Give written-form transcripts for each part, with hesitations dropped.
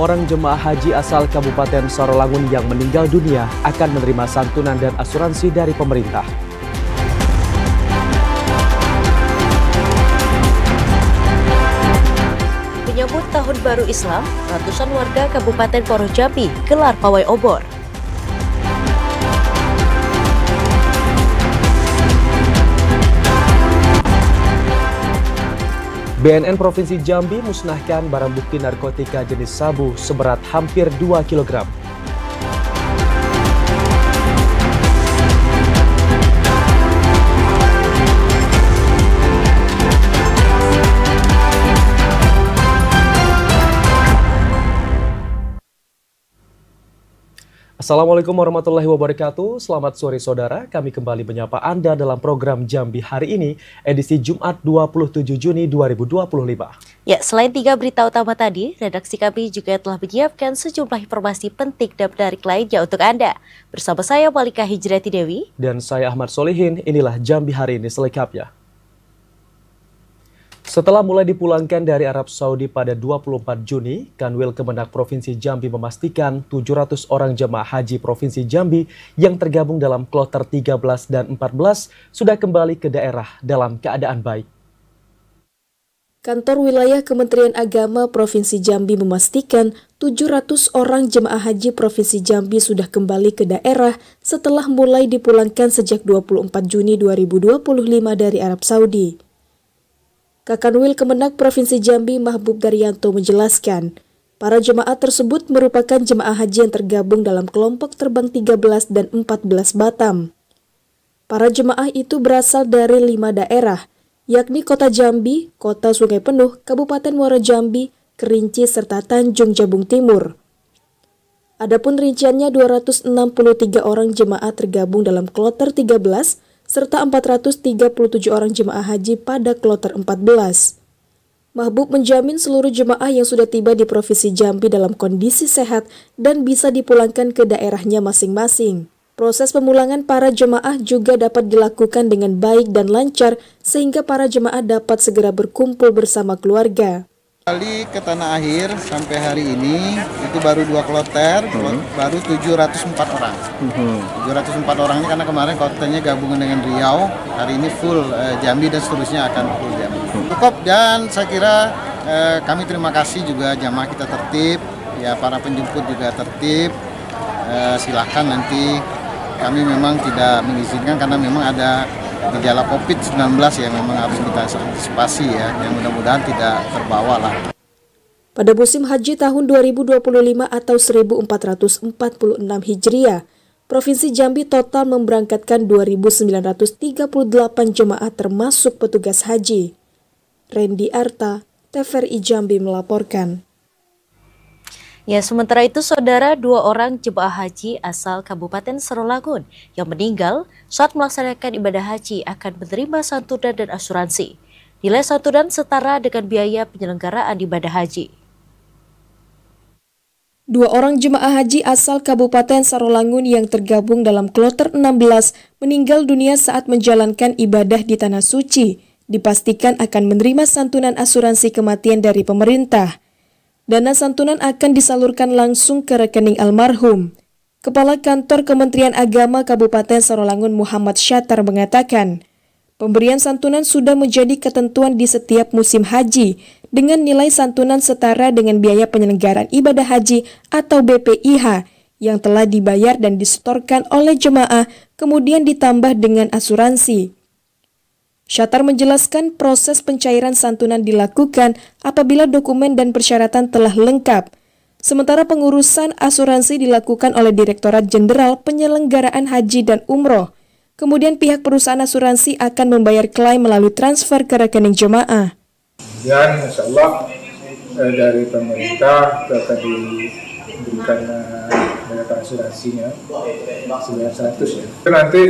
orang jemaah haji asal Kabupaten Sarawangun yang meninggal dunia akan menerima santunan dan asuransi dari pemerintah. Menyambut Tahun Baru Islam, ratusan warga Kabupaten Poro Jambi gelar pawai obor. BNN Provinsi Jambi musnahkan barang bukti narkotika jenis sabu seberat hampir 2 kg. Assalamualaikum warahmatullahi wabarakatuh. Selamat sore saudara, kami kembali menyapa Anda dalam program Jambi hari ini, edisi Jumat 27 Juni 2025. Ya, selain 3 berita utama tadi, redaksi kami juga telah menyiapkan sejumlah informasi penting dan menarik lainnya untuk Anda. Bersama saya Malika Hijrati Dewi. Dan saya Ahmad Solihin, inilah Jambi hari ini selengkapnya. Setelah mulai dipulangkan dari Arab Saudi pada 24 Juni, Kanwil Kemenak Provinsi Jambi memastikan 700 orang jemaah haji Provinsi Jambi yang tergabung dalam kloter 13 dan 14 sudah kembali ke daerah dalam keadaan baik. Kantor Wilayah Kementerian Agama Provinsi Jambi memastikan 700 orang jemaah haji Provinsi Jambi sudah kembali ke daerah setelah mulai dipulangkan sejak 24 Juni 2025 dari Arab Saudi. Kakanwil Kemenak Provinsi Jambi Mahbub Daryanto menjelaskan, para jemaah tersebut merupakan jemaah haji yang tergabung dalam kelompok terbang 13 dan 14 Batam. Para jemaah itu berasal dari 5 daerah, yakni Kota Jambi, Kota Sungai Penuh, Kabupaten Muara Jambi, Kerinci, serta Tanjung Jabung Timur. Adapun rinciannya 263 orang jemaah tergabung dalam kloter 13, serta 437 orang jemaah haji pada kloter 14. Mahbub menjamin seluruh jemaah yang sudah tiba di Provinsi Jambi dalam kondisi sehat dan bisa dipulangkan ke daerahnya masing-masing. Proses pemulangan para jemaah juga dapat dilakukan dengan baik dan lancar sehingga para jemaah dapat segera berkumpul bersama keluarga. Kali ke Tanah Akhir sampai hari ini itu baru 2 kloter, baru 704 orang. 704 orang ini karena kemarin kloternya gabungan dengan Riau, hari ini full Jambi dan seterusnya akan full Jambi. Cukup, dan saya kira kami terima kasih juga jamaah kita tertib, ya para penjemput juga tertib. Silahkan nanti, kami memang tidak mengizinkan karena memang ada gejala COVID-19 yang memang harus kita antisipasi ya, yang mudah-mudahan tidak terbawa lah. Pada musim haji tahun 2025 atau 1446 Hijriah, Provinsi Jambi total memberangkatkan 2.938 jemaah termasuk petugas haji. Randy Arta, TVRI Jambi melaporkan. Ya, sementara itu saudara, 2 orang jemaah haji asal Kabupaten Sarawangun yang meninggal saat melaksanakan ibadah haji akan menerima santunan dan asuransi. Nilai santunan setara dengan biaya penyelenggaraan ibadah haji. 2 orang jemaah haji asal Kabupaten Sarawangun yang tergabung dalam kloter 16 meninggal dunia saat menjalankan ibadah di Tanah Suci, dipastikan akan menerima santunan asuransi kematian dari pemerintah. Dana santunan akan disalurkan langsung ke rekening almarhum. Kepala Kantor Kementerian Agama Kabupaten Sarawangun Muhammad Syatar mengatakan, pemberian santunan sudah menjadi ketentuan di setiap musim haji dengan nilai santunan setara dengan biaya penyelenggaraan ibadah haji atau BPIH yang telah dibayar dan disetorkan oleh jemaah, kemudian ditambah dengan asuransi. Syatar menjelaskan proses pencairan santunan dilakukan apabila dokumen dan persyaratan telah lengkap. Sementara pengurusan asuransi dilakukan oleh Direktorat Jenderal Penyelenggaraan Haji dan Umroh. Kemudian pihak perusahaan asuransi akan membayar klaim melalui transfer ke rekening jemaah. Dan insya Allah dari pemerintah akan diberikan data asuransinya sebanyak 100 ya. Itu nanti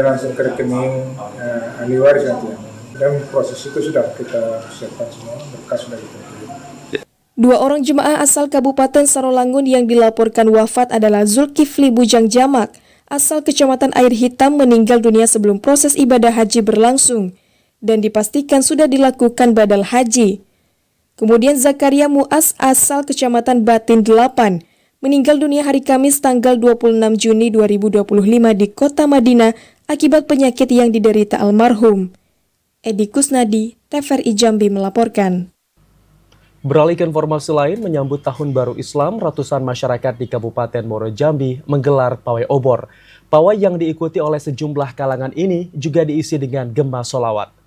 langsung ke rekening ahli waris nanti. Dan proses itu sudah kita siapkan semua, berkas sudah kita kirim. 2 orang jemaah asal Kabupaten Sarawangun yang dilaporkan wafat adalah Zulkifli Bujang Jamak, asal Kecamatan Air Hitam, meninggal dunia sebelum proses ibadah haji berlangsung dan dipastikan sudah dilakukan badal haji. Kemudian Zakaria Muaz asal Kecamatan Batin 8 meninggal dunia hari Kamis tanggal 26 Juni 2025 di Kota Madinah akibat penyakit yang diderita almarhum. Edi Kusnadi, TVRI Jambi melaporkan. Beralih ke informasi lain, menyambut Tahun Baru Islam, ratusan masyarakat di Kabupaten Muaro Jambi menggelar pawai obor. Pawai yang diikuti oleh sejumlah kalangan ini juga diisi dengan gema sholawat.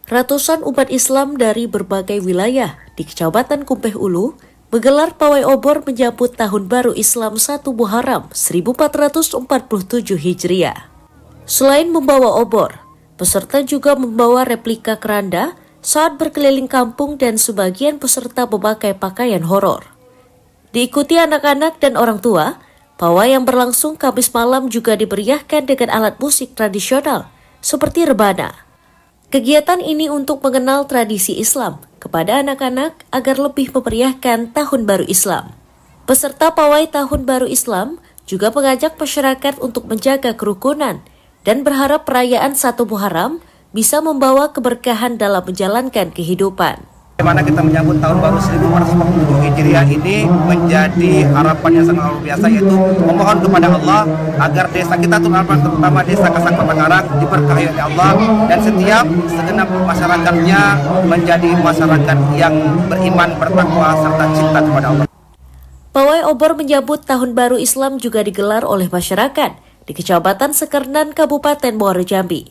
Ratusan umat Islam dari berbagai wilayah di Kecamatan Kumpeh Ulu menggelar pawai obor menyambut Tahun Baru Islam 1 Muharram 1447 Hijriah. Selain membawa obor, peserta juga membawa replika keranda saat berkeliling kampung dan sebagian peserta memakai pakaian horor. Diikuti anak-anak dan orang tua, pawai yang berlangsung Kamis malam juga diberiahkan dengan alat musik tradisional seperti rebana. Kegiatan ini untuk mengenal tradisi Islam kepada anak-anak agar lebih memeriahkan Tahun Baru Islam. Peserta pawai Tahun Baru Islam juga mengajak masyarakat untuk menjaga kerukunan dan berharap perayaan 1 Muharram bisa membawa keberkahan dalam menjalankan kehidupan. Bagaimana kita menyambut Tahun Baru 1447 Hijriah ini menjadi harapan yang sangat luar biasa, yaitu memohon kepada Allah agar desa kita terutama desa Kasang Kota Karang diberkahi oleh Allah dan setiap segenap masyarakatnya menjadi masyarakat yang beriman, bertakwa serta cinta kepada Allah. Pawai obor menyambut Tahun Baru Islam juga digelar oleh masyarakat di Kecamatan Sekernan, Kabupaten Muaro Jambi.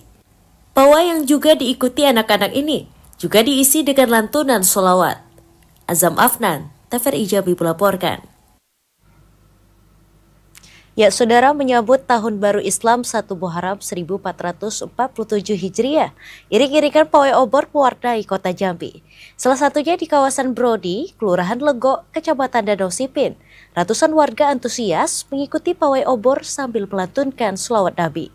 Pawai yang juga diikuti anak-anak ini juga diisi dengan lantunan sholawat. Azam Afnan, TVRI Jambi melaporkan. Ya, saudara, menyambut Tahun Baru Islam 1 Muharram 1447 Hijriah, iring-iringan pawai obor mewarnai kota Jambi. Salah satunya di kawasan Brodi, Kelurahan Lego, Kecamatan Danau Sipin. Ratusan warga antusias mengikuti pawai obor sambil melantunkan sholawat Nabi.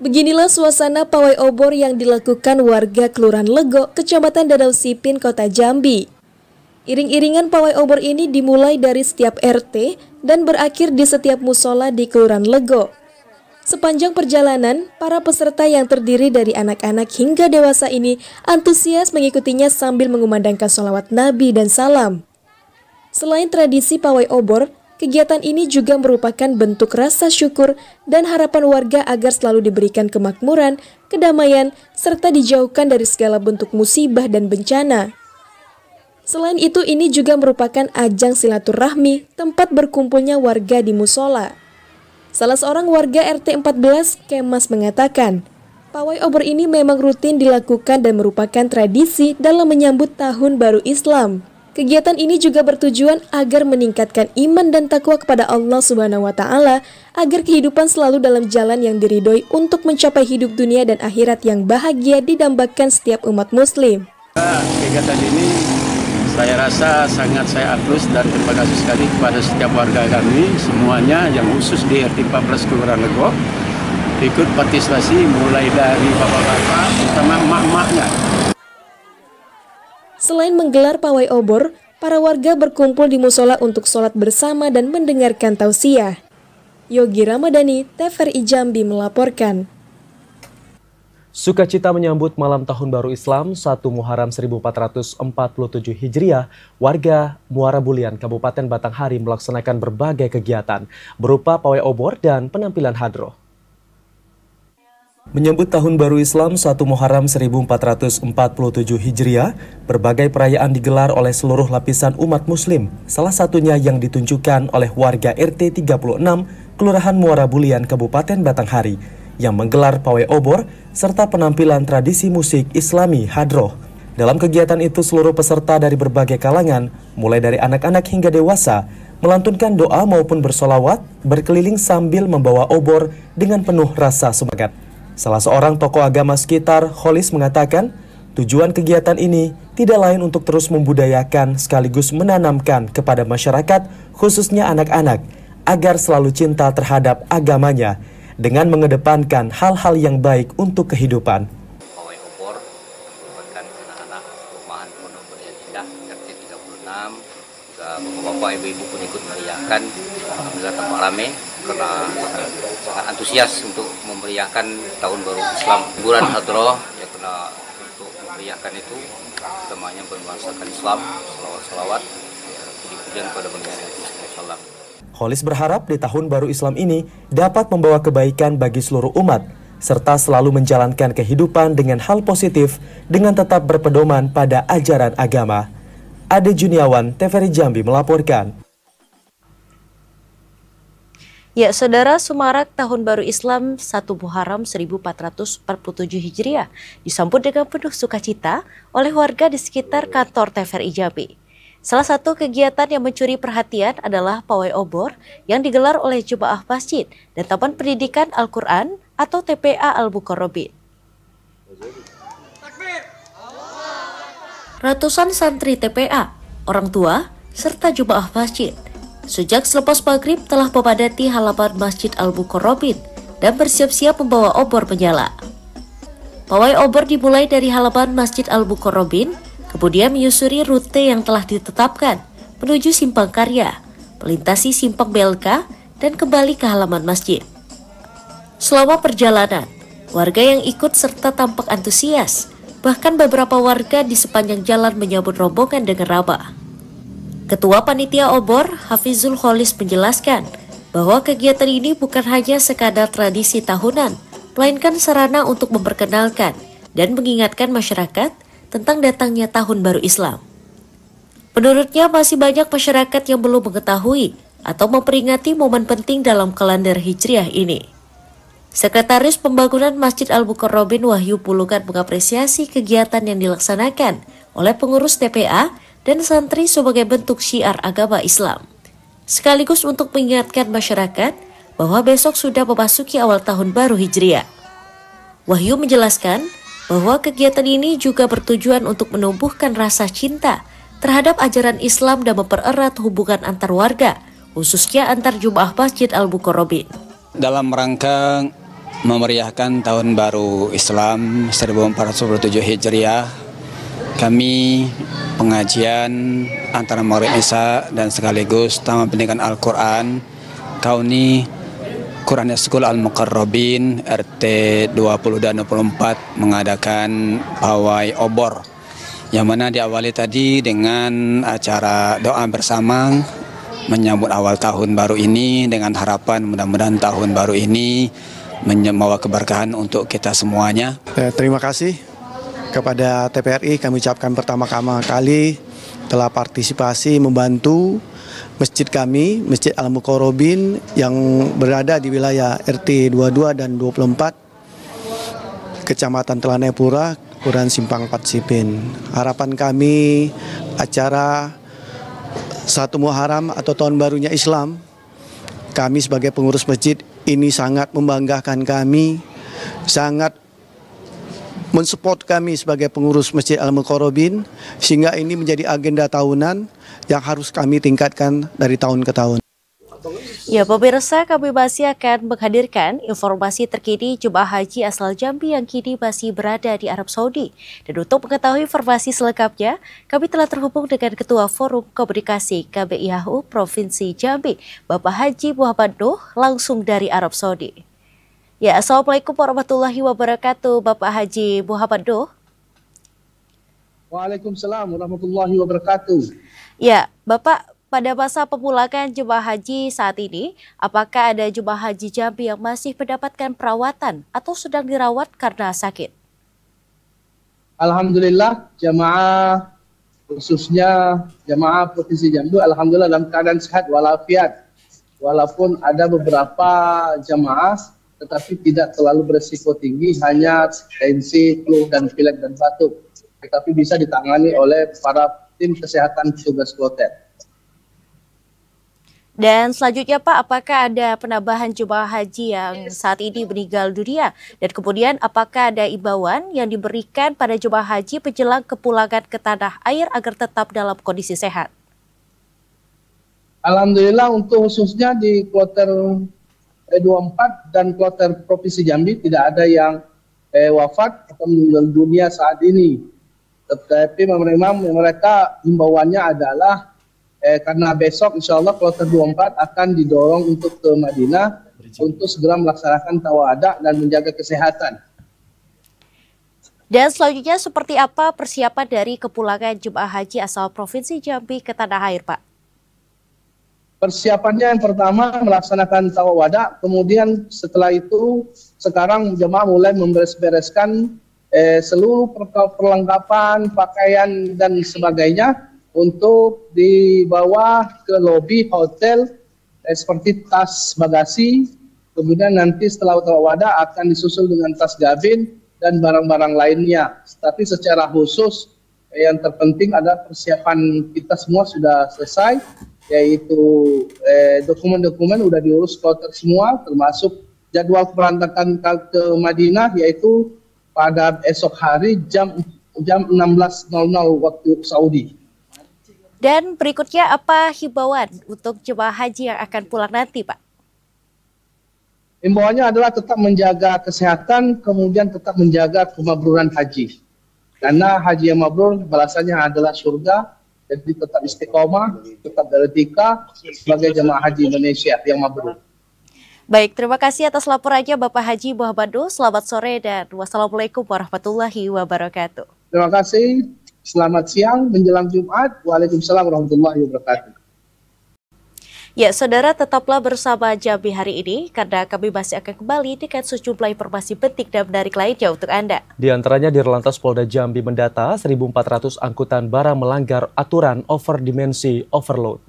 Beginilah suasana pawai obor yang dilakukan warga Kelurahan Lego, Kecamatan Danau Sipin, Kota Jambi. Iring-iringan pawai obor ini dimulai dari setiap RT dan berakhir di setiap musola di Kelurahan Lego. Sepanjang perjalanan, para peserta yang terdiri dari anak-anak hingga dewasa ini antusias mengikutinya sambil mengumandangkan sholawat Nabi dan salam. Selain tradisi pawai obor, kegiatan ini juga merupakan bentuk rasa syukur dan harapan warga agar selalu diberikan kemakmuran, kedamaian, serta dijauhkan dari segala bentuk musibah dan bencana. Selain itu, ini juga merupakan ajang silaturahmi, tempat berkumpulnya warga di musola. Salah seorang warga RT 14, Kemas, mengatakan, pawai obor ini memang rutin dilakukan dan merupakan tradisi dalam menyambut Tahun Baru Islam. Kegiatan ini juga bertujuan agar meningkatkan iman dan takwa kepada Allah Subhanahu wa Ta'ala, agar kehidupan selalu dalam jalan yang diridhoi untuk mencapai hidup dunia dan akhirat yang bahagia didambakan setiap umat Muslim. Kegiatan ini saya rasa sangat saya aplaus dan terima kasih sekali kepada setiap warga kami semuanya, yang khusus di RT 14 Kelurahan Lego, ikut partisipasi mulai dari bapak-bapak sama emak-emaknya. Selain menggelar pawai obor, para warga berkumpul di musola untuk sholat bersama dan mendengarkan tausiah. Yogi Ramadhani, TVRI Jambi melaporkan. Sukacita menyambut malam Tahun Baru Islam 1 Muharram 1447 Hijriah, warga Muara Bulian, Kabupaten Batanghari melaksanakan berbagai kegiatan berupa pawai obor dan penampilan hadroh. Menyambut Tahun Baru Islam 1 Muharram 1447 Hijriah, berbagai perayaan digelar oleh seluruh lapisan umat Muslim, salah satunya yang ditunjukkan oleh warga RT 36, Kelurahan Muara Bulian, Kabupaten Batanghari, yang menggelar pawai obor serta penampilan tradisi musik Islami hadroh. Dalam kegiatan itu, seluruh peserta dari berbagai kalangan, mulai dari anak-anak hingga dewasa, melantunkan doa maupun bersolawat, berkeliling sambil membawa obor dengan penuh rasa semangat. Salah seorang tokoh agama sekitar, Kholis, mengatakan, tujuan kegiatan ini tidak lain untuk terus membudayakan sekaligus menanamkan kepada masyarakat, khususnya anak-anak, agar selalu cinta terhadap agamanya dengan mengedepankan hal-hal yang baik untuk kehidupan. Pawai obor merupakan anak-anak rumahan Pondok Mulia Indah RT 36, juga bapak-bapak, ibu-ibu pun ikut meriahkan. Alhamdulillah tampak ramai karena sangat antusias untuk memeriahkan Tahun Baru Islam. Hiburan hadroh ya, kena untuk meriahkan itu, utamanya bernuansakan Islam, salawat-salawat, puji-pujian kepada baginda Nabi SAW. Kholis berharap di tahun baru Islam ini dapat membawa kebaikan bagi seluruh umat, serta selalu menjalankan kehidupan dengan hal positif dengan tetap berpedoman pada ajaran agama. Ade Juniawan, TVRI Jambi melaporkan. Ya, Saudara, semarak Tahun Baru Islam 1 Muharram 1447 Hijriah disambut dengan penuh sukacita oleh warga di sekitar kantor TVRI Jambi. Salah satu kegiatan yang mencuri perhatian adalah pawai obor yang digelar oleh jemaah masjid dan Taman Pendidikan Al-Quran atau TPA Al-Muqarrabin. Ratusan santri TPA, orang tua, serta jemaah masjid sejak selepas maghrib telah memadati halaman Masjid Al-Muqarrabin dan bersiap-siap membawa obor menyala. Pawai obor dimulai dari halaman Masjid Al-Muqarrabin, kemudian menyusuri rute yang telah ditetapkan menuju Simpang Karya, melintasi Simpang BLK, dan kembali ke halaman masjid. Selama perjalanan, warga yang ikut serta tampak antusias, bahkan beberapa warga di sepanjang jalan menyambut rombongan dengan ramah. Ketua Panitia Obor, Hafizul Kholis menjelaskan bahwa kegiatan ini bukan hanya sekadar tradisi tahunan, melainkan sarana untuk memperkenalkan dan mengingatkan masyarakat tentang datangnya Tahun Baru Islam. Menurutnya masih banyak masyarakat yang belum mengetahui atau memperingati momen penting dalam kalender Hijriah ini. Sekretaris Pembangunan Masjid Al-Muqarrabin Wahyu Pulukan mengapresiasi kegiatan yang dilaksanakan oleh pengurus TPA dan santri sebagai bentuk syiar agama Islam, sekaligus untuk mengingatkan masyarakat bahwa besok sudah memasuki awal tahun baru Hijriah. Wahyu menjelaskan bahwa kegiatan ini juga bertujuan untuk menumbuhkan rasa cinta terhadap ajaran Islam dan mempererat hubungan antar warga, khususnya antar jemaah Masjid Al-Muqarrabin. Dalam rangka memeriahkan Tahun Baru Islam 1447 Hijriah, kami pengajian antara Maghrib Isya dan sekaligus Taman Pendidikan Al-Quran Kauni Quran School Al-Muqarrabin RT 20 dan 24 mengadakan pawai obor, yang mana diawali tadi dengan acara doa bersama menyambut awal tahun baru ini dengan harapan mudah-mudahan tahun baru ini membawa keberkahan untuk kita semuanya. Terima kasih kepada TPRI, kami ucapkan pertama kali telah partisipasi membantu masjid kami, Masjid Al-Muqarrabin yang berada di wilayah RT 22 dan 24, Kecamatan Telanepura, Kelurahan Simpang 4 Sipin. Harapan kami acara 1 Muharram atau Tahun Barunya Islam, kami sebagai pengurus masjid ini sangat membanggakan kami, sangat mensupport kami sebagai pengurus Masjid Al-Muqarrabin, sehingga ini menjadi agenda tahunan yang harus kami tingkatkan dari tahun ke tahun. Ya, pemirsa, kami masih akan menghadirkan informasi terkini jemaah haji asal Jambi yang kini masih berada di Arab Saudi. Dan untuk mengetahui informasi selengkapnya, kami telah terhubung dengan Ketua Forum Komunikasi KBIHU Provinsi Jambi, Bapak Haji Muhammad Nuh, langsung dari Arab Saudi. Ya, Assalamualaikum warahmatullahi wabarakatuh, Bapak Haji Muhammad Nuh. Waalaikumsalam warahmatullahi wabarakatuh. Ya, Bapak, pada masa pemulangan jemaah haji saat ini, apakah ada jemaah haji Jambi yang masih mendapatkan perawatan atau sedang dirawat karena sakit? Alhamdulillah, jemaah khususnya jemaah Provinsi Jambi, alhamdulillah dalam keadaan sehat walafiat. Walaupun ada beberapa jemaah tetapi tidak terlalu berisiko tinggi, hanya tensi, flu, dan pilek dan batuk. Tetapi bisa ditangani oleh para tim kesehatan petugas kloter. Dan selanjutnya Pak, apakah ada penambahan jemaah haji yang saat ini meninggal dunia? Dan kemudian apakah ada imbauan yang diberikan pada jemaah haji menjelang kepulangan ke tanah air agar tetap dalam kondisi sehat? Alhamdulillah untuk khususnya di kloter 24 dan kloter Provinsi Jambi tidak ada yang wafat atau meninggal dunia saat ini. Tetapi memang mereka himbauannya adalah karena besok insya Allah kloter 24 akan didorong untuk ke Madinah untuk segera melaksanakan tawaduk dan menjaga kesehatan. Dan selanjutnya seperti apa persiapan dari kepulangan jemaah haji asal Provinsi Jambi ke tanah air, Pak? Persiapannya yang pertama melaksanakan tawaf wada, kemudian setelah itu sekarang jemaah mulai memberes-bereskan seluruh perlengkapan, pakaian dan sebagainya untuk dibawa ke lobi hotel seperti tas bagasi. Kemudian nanti setelah tawaf wada akan disusul dengan tas gabin dan barang-barang lainnya. Tapi secara khusus yang terpenting ada persiapan kita semua sudah selesai, yaitu dokumen-dokumen sudah diurus kloter semua, termasuk jadwal keberangkatan ke Madinah, yaitu pada esok hari jam 16.00 waktu Saudi. Dan berikutnya apa himbauan untuk jemaah haji yang akan pulang nanti, Pak? Himbauannya adalah tetap menjaga kesehatan, kemudian tetap menjaga kemabruran haji. Karena haji yang mabrur balasannya adalah surga, jadi tetap istiqomah, tetap beretika sebagai jemaah haji Indonesia yang mabrur. Baik, terima kasih atas laporannya Bapak Haji Muhammad Nur. Selamat sore dan wassalamualaikum warahmatullahi wabarakatuh. Terima kasih, selamat siang menjelang Jumat. Waalaikumsalam warahmatullahi wabarakatuh. Ya, saudara, tetaplah bersama Jambi hari ini karena kami masih akan kembali dengan sejumlah informasi penting dan menarik lainnya untuk Anda. Di antaranya Dirlantas Polda Jambi mendata 1.400 angkutan barang melanggar aturan over dimensi overload.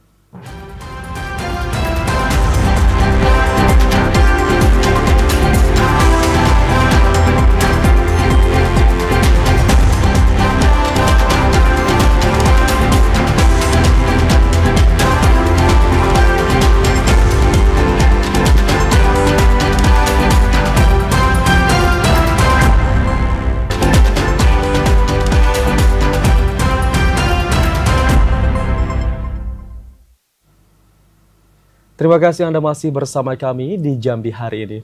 Terima kasih Anda masih bersama kami di Jambi hari ini.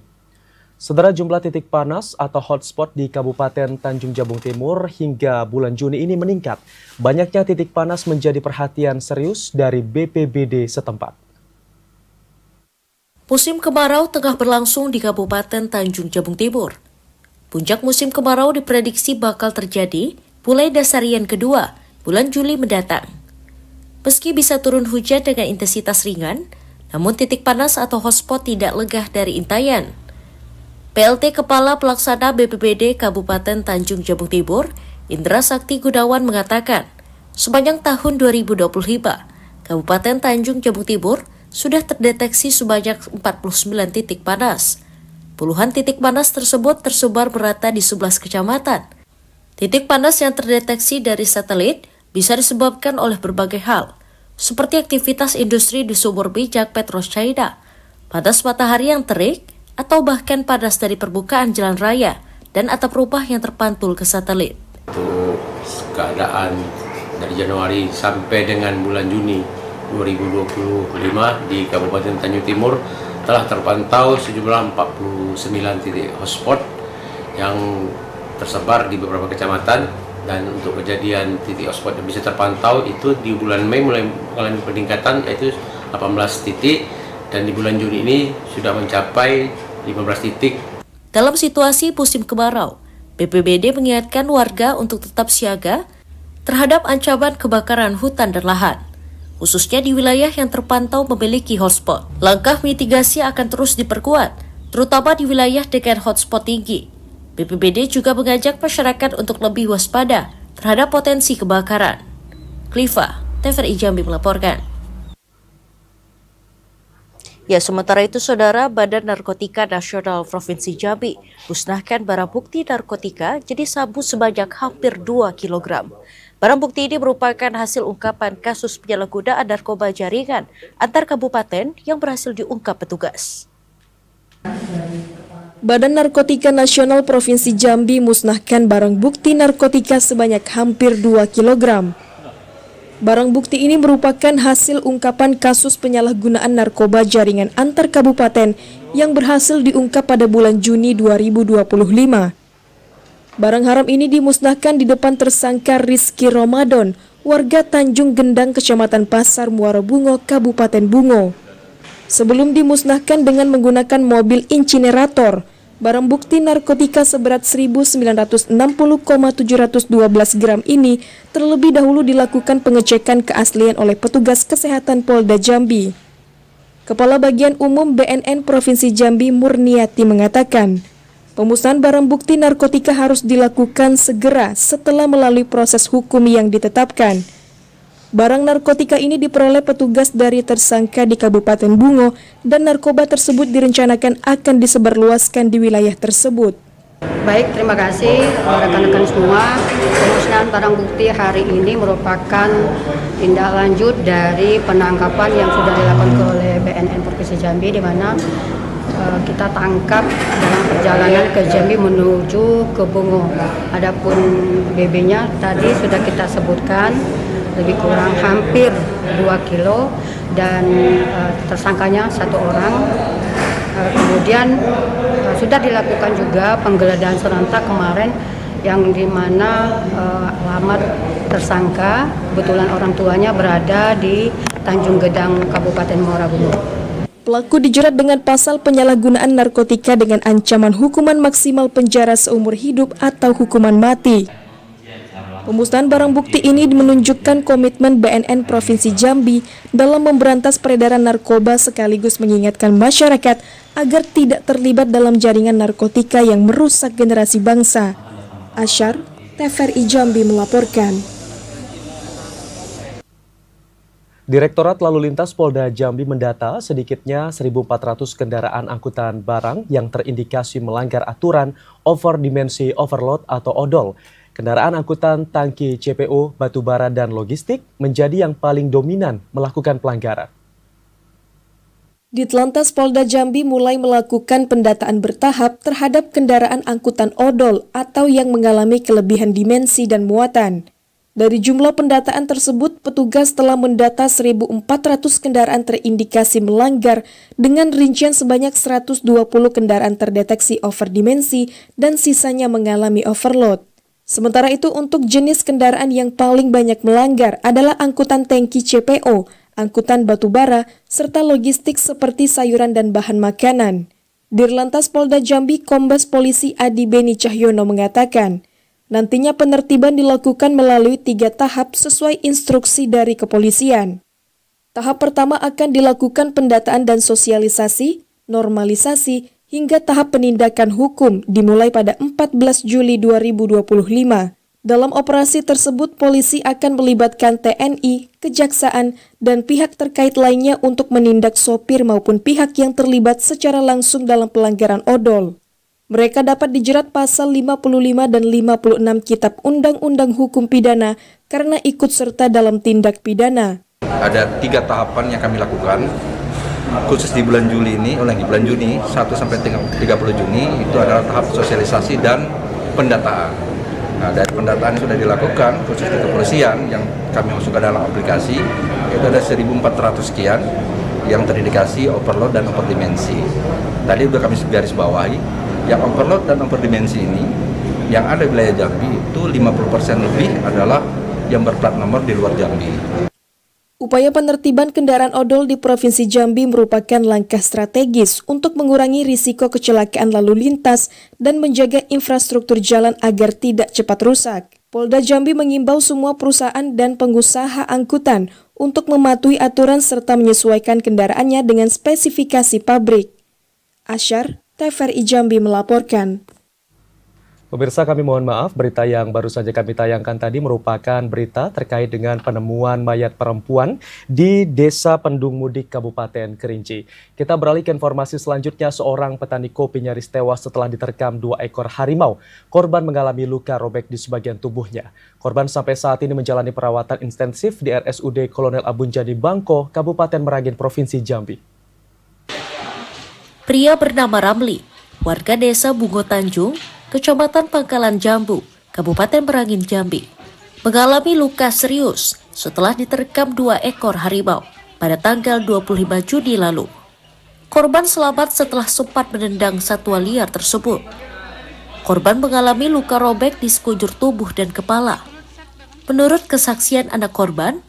Saudara, jumlah titik panas atau hotspot di Kabupaten Tanjung Jabung Timur hingga bulan Juni ini meningkat. Banyaknya titik panas menjadi perhatian serius dari BPBD setempat. Musim kemarau tengah berlangsung di Kabupaten Tanjung Jabung Timur. Puncak musim kemarau diprediksi bakal terjadi mulai dasarian kedua bulan Juli mendatang. Meski bisa turun hujan dengan intensitas ringan, namun titik panas atau hotspot tidak legah dari intayan. PLT Kepala Pelaksana BPBD Kabupaten Tanjung Jabung Timur, Indra Sakti Gunawan mengatakan, sepanjang tahun 2025, Kabupaten Tanjung Jabung Timur sudah terdeteksi sebanyak 49 titik panas. Puluhan titik panas tersebut tersebar merata di 11 kecamatan. Titik panas yang terdeteksi dari satelit bisa disebabkan oleh berbagai hal, seperti aktivitas industri di sumur minyak Petros China, panas matahari yang terik, atau bahkan panas dari permukaan jalan raya dan atap rumah yang terpantul ke satelit. Untuk keadaan dari Januari sampai dengan bulan Juni 2025 di Kabupaten Tanjung Timur telah terpantau sejumlah 49 titik hotspot yang tersebar di beberapa kecamatan. Dan untuk kejadian titik hotspot yang bisa terpantau itu di bulan Mei mulai mengalami peningkatan, yaitu 18 titik, dan di bulan Juni ini sudah mencapai 15 titik. Dalam situasi musim kemarau, BPBD mengingatkan warga untuk tetap siaga terhadap ancaman kebakaran hutan dan lahan, khususnya di wilayah yang terpantau memiliki hotspot. Langkah mitigasi akan terus diperkuat, terutama di wilayah dengan hotspot tinggi. BPBD juga mengajak masyarakat untuk lebih waspada terhadap potensi kebakaran. Klifa, TVRI Jambi melaporkan. Ya, sementara itu, Saudara, Badan Narkotika Nasional Provinsi Jambi musnahkan barang bukti narkotika jenis sabu sebanyak hampir 2 kg. Barang bukti ini merupakan hasil ungkapan kasus penyalahgunaan narkoba jaringan antar kabupaten yang berhasil diungkap petugas. Badan Narkotika Nasional Provinsi Jambi musnahkan barang bukti narkotika sebanyak hampir 2 kg. Barang bukti ini merupakan hasil ungkapan kasus penyalahgunaan narkoba jaringan antar kabupaten yang berhasil diungkap pada bulan Juni 2025. Barang haram ini dimusnahkan di depan tersangka Rizky Ramadan, warga Tanjung Gendang, Kecamatan Pasar Muara Bungo, Kabupaten Bungo. Sebelum dimusnahkan dengan menggunakan mobil incinerator, Barang bukti narkotika seberat 1.960,712 gram ini terlebih dahulu dilakukan pengecekan keaslian oleh petugas kesehatan Polda Jambi. Kepala Bagian Umum BNN Provinsi Jambi Murniati mengatakan, pemusnahan barang bukti narkotika harus dilakukan segera setelah melalui proses hukum yang ditetapkan. Barang narkotika ini diperoleh petugas dari tersangka di Kabupaten Bungo dan narkoba tersebut direncanakan akan disebarluaskan di wilayah tersebut. Baik, terima kasih rekan-rekan semua. Pemusnahan barang bukti hari ini merupakan tindak lanjut dari penangkapan yang sudah dilakukan oleh BNN Provinsi Jambi, di mana kita tangkap dalam perjalanan ke Jambi menuju ke Bungo. Adapun BB-nya tadi sudah kita sebutkan, lebih kurang hampir 2 kilo dan tersangkanya 1 orang. Kemudian sudah dilakukan juga penggeledahan serentak kemarin yang dimana alamat tersangka kebetulan orang tuanya berada di Tanjung Gedang, Kabupaten Muara Bungo. Pelaku dijerat dengan pasal penyalahgunaan narkotika dengan ancaman hukuman maksimal penjara seumur hidup atau hukuman mati. Pemusnahan barang bukti ini menunjukkan komitmen BNN Provinsi Jambi dalam memberantas peredaran narkoba sekaligus mengingatkan masyarakat agar tidak terlibat dalam jaringan narkotika yang merusak generasi bangsa. Asyar, TVRI Jambi melaporkan. Direktorat Lalu Lintas Polda Jambi mendata sedikitnya 1.400 kendaraan angkutan barang yang terindikasi melanggar aturan over dimensi overload atau odol. Kendaraan angkutan tangki CPO, batubara, dan logistik menjadi yang paling dominan melakukan pelanggaran. Ditlantas Polda Jambi mulai melakukan pendataan bertahap terhadap kendaraan angkutan odol atau yang mengalami kelebihan dimensi dan muatan. Dari jumlah pendataan tersebut, petugas telah mendata 1.400 kendaraan terindikasi melanggar dengan rincian sebanyak 120 kendaraan terdeteksi overdimensi dan sisanya mengalami overload. Sementara itu, untuk jenis kendaraan yang paling banyak melanggar adalah angkutan tangki CPO, angkutan batubara, serta logistik seperti sayuran dan bahan makanan. Dirlantas Polda Jambi Kombes Polisi Adi Beni Cahyono mengatakan, nantinya penertiban dilakukan melalui 3 tahap sesuai instruksi dari kepolisian. Tahap pertama akan dilakukan pendataan dan sosialisasi, normalisasi, hingga tahap penindakan hukum dimulai pada 14 Juli 2025. Dalam operasi tersebut, polisi akan melibatkan TNI, Kejaksaan, dan pihak terkait lainnya untuk menindak sopir maupun pihak yang terlibat secara langsung dalam pelanggaran odol. Mereka dapat dijerat pasal 55 dan 56 Kitab Undang-Undang Hukum Pidana karena ikut serta dalam tindak pidana. Ada 3 tahapan yang kami lakukan. Khusus di bulan Juli ini, di bulan Juni 1 sampai 30 Juni itu adalah tahap sosialisasi dan pendataan. Nah, dari pendataan yang sudah dilakukan khusus di kepolisian yang kami masukkan dalam aplikasi itu ada 1.400 sekian yang terindikasi overload dan overdimensi. Tadi sudah kami garis bawahi, yang overload dan overdimensi ini yang ada di wilayah Jambi itu 50% lebih adalah yang berplat nomor di luar Jambi. Upaya penertiban kendaraan odol di Provinsi Jambi merupakan langkah strategis untuk mengurangi risiko kecelakaan lalu lintas dan menjaga infrastruktur jalan agar tidak cepat rusak. Polda Jambi mengimbau semua perusahaan dan pengusaha angkutan untuk mematuhi aturan serta menyesuaikan kendaraannya dengan spesifikasi pabrik. Asyar, TVRI Jambi melaporkan. Pemirsa, kami mohon maaf, berita yang baru saja kami tayangkan tadi merupakan berita terkait dengan penemuan mayat perempuan di Desa Pendung Mudik, Kabupaten Kerinci. Kita beralih ke informasi selanjutnya, seorang petani kopi nyaris tewas setelah diterkam 2 ekor harimau. Korban mengalami luka robek di sebagian tubuhnya. Korban sampai saat ini menjalani perawatan intensif di RSUD Kolonel Abunjani Bangko, Kabupaten Merangin, Provinsi Jambi. Pria bernama Ramli, warga desa Bungo Tanjung, Kecamatan Pangkalan Jambu, Kabupaten Merangin, Jambi, mengalami luka serius setelah diterkam 2 ekor harimau pada tanggal 25 Juni lalu. Korban selamat setelah sempat menendang satwa liar tersebut. Korban mengalami luka robek di sekujur tubuh dan kepala. Menurut kesaksian anak korban